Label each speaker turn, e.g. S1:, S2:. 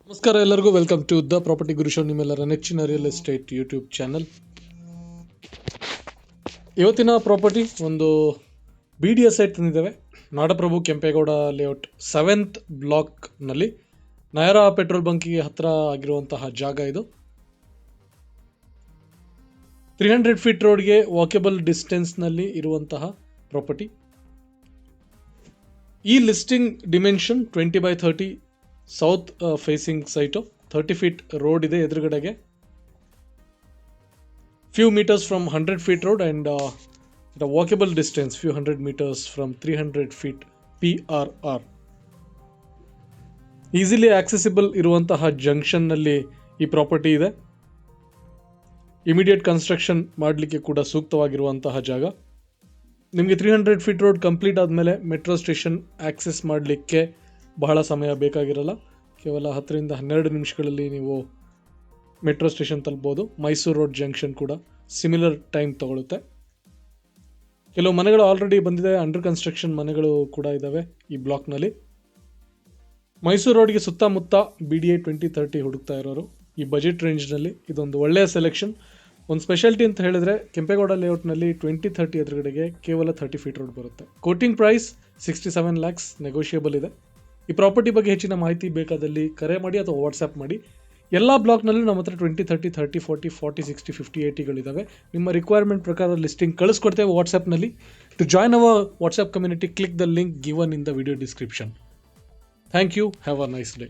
S1: ನಮಸ್ಕಾರ ಎಲ್ಲರಿಗೂ welcome to the property guru show, ನಿಮ್ಮೆಲ್ಲರ ನೆಚ್ಚಿನ ರಿಯಲ್ ಎಸ್ಟೇಟ್ ಯೂಟ್ಯೂಬ್ ಚಾನಲ್. ಇವತ್ತಿನ ಪ್ರಾಪರ್ಟಿ ಒಂದು BDS ಸೈಟ್ ತಂದಿದ್ದೇವೆ. ನಾಡಪ್ರಭು ಕೆಂಪೇಗೌಡ ಲೇಔಟ್ 7th ಬ್ಲಾಕ್ನಲ್ಲಿ ನಯರಾ ಪೆಟ್ರೋಲ್ ಬಂಕಿಗೆ ಹತ್ತಿರ ಆಗಿರುವಂತಹ ಜಾಗ ಇದು. 300 ಫೀಟ್ ರೋಡ್ಗೆ ವಾಕೇಬಲ್ ಡಿಸ್ಟೆನ್ಸ್ನಲ್ಲಿ ಇರುವಂತಹ ಪ್ರಾಪರ್ಟಿ. ಈ listing dimension 20x30 south facing site. 30 feet road ಇದೆ ಎದುರುಗಡೆಗೆ. Few meters from 100 feet road and the walkable distance few 100 meters from 300 feet PRR. Easily accessible ಇರುವಂತಹ ಜಂಕ್ಷನ್ನಲ್ಲಿ ಈ ಪ್ರಾಪರ್ಟಿ ಇದೆ. ಇಮಿಡಿಯೇಟ್ ಕನ್ಸ್ಟ್ರಕ್ಷನ್ ಮಾಡಲಿಕ್ಕೆ ಕೂಡ ಸೂಕ್ತವಾಗಿರುವಂತಹ ಜಾಗ. ನಿಮಗೆ 300 ಫೀಟ್ ರೋಡ್ ಕಂಪ್ಲೀಟ್ ಆದಮೇಲೆ ಮೆಟ್ರೋ ಸ್ಟೇಷನ್ ಆಕ್ಸೆಸ್ ಮಾಡಲಿಕ್ಕೆ ಬಹಳ ಸಮಯ ಬೇಕಾಗಿರಲ್ಲ. ಕೇವಲ 10ರಿಂದ 12 ನಿಮಿಷಗಳಲ್ಲಿ ನೀವು ಮೆಟ್ರೋ ಸ್ಟೇಷನ್ ತಲುಪ್ಬೋದು. ಮೈಸೂರು ರೋಡ್ ಜಂಕ್ಷನ್ ಕೂಡ ಸಿಮಿಲರ್ ಟೈಮ್ ತಗೊಳುತ್ತೆ. ಕೆಲವು ಮನೆಗಳು ಆಲ್ರೆಡಿ ಬಂದಿದೆ, ಅಂಡರ್ ಕನ್ಸ್ಟ್ರಕ್ಷನ್ ಮನೆಗಳು ಕೂಡ ಇದ್ದಾವೆ ಈ ಬ್ಲಾಕ್ನಲ್ಲಿ. ಮೈಸೂರು ರೋಡ್ಗೆ ಸುತ್ತಮುತ್ತ BDA 2030 ಹುಡುಕ್ತಾ ಇರೋರು ಈ ಬಜೆಟ್ ರೇಂಜ್ನಲ್ಲಿ ಇದೊಂದು ಒಳ್ಳೆಯ ಸೆಲೆಕ್ಷನ್. ಒಂದು ಸ್ಪೆಷಾಲಿಟಿ ಅಂತ ಹೇಳಿದ್ರೆ ಕೆಂಪೇಗೌಡ ಲೇಔಟ್ನಲ್ಲಿ 2030 ಎದುರುಗಡೆಗೆ ಕೇವಲ 30 ಫೀಟ್ ರೋಡ್ ಬರುತ್ತೆ. ಕೋಟಿಂಗ್ ಪ್ರೈಸ್ 67 lakhs, ನೆಗೋಷಿಯಬಲ್ ಇದೆ. ಈ ಪ್ರಾಪರ್ಟಿ ಬಗ್ಗೆ ಹೆಚ್ಚಿನ ಮಾಹಿತಿ ಬೇಕಾದಲ್ಲಿ ಕರೆ ಮಾಡಿ ಅಥವಾ ವಾಟ್ಸ್ಆ್ಯಪ್ ಮಾಡಿ. ಎಲ್ಲ ಬ್ಲಾಕ್ನಲ್ಲೂ ನಮ್ಮ ಹತ್ರ 20, 30, 30, 40, 40, 60, 50, 80ಗಳಿದ್ದಾವೆ. ನಿಮ್ಮ ರಿಕ್ವೈರ್ಮೆಂಟ್ ಪ್ರಕಾರ ಲಿಸ್ಟಿಂಗ್ ಕಳಿಸ್ಕೊಡ್ತೇವೆ ವಾಟ್ಸ್ಆ್ಯಪ್ನಲ್ಲಿ. To join our WhatsApp community, click the link given in the video description. Thank you. Have a nice day.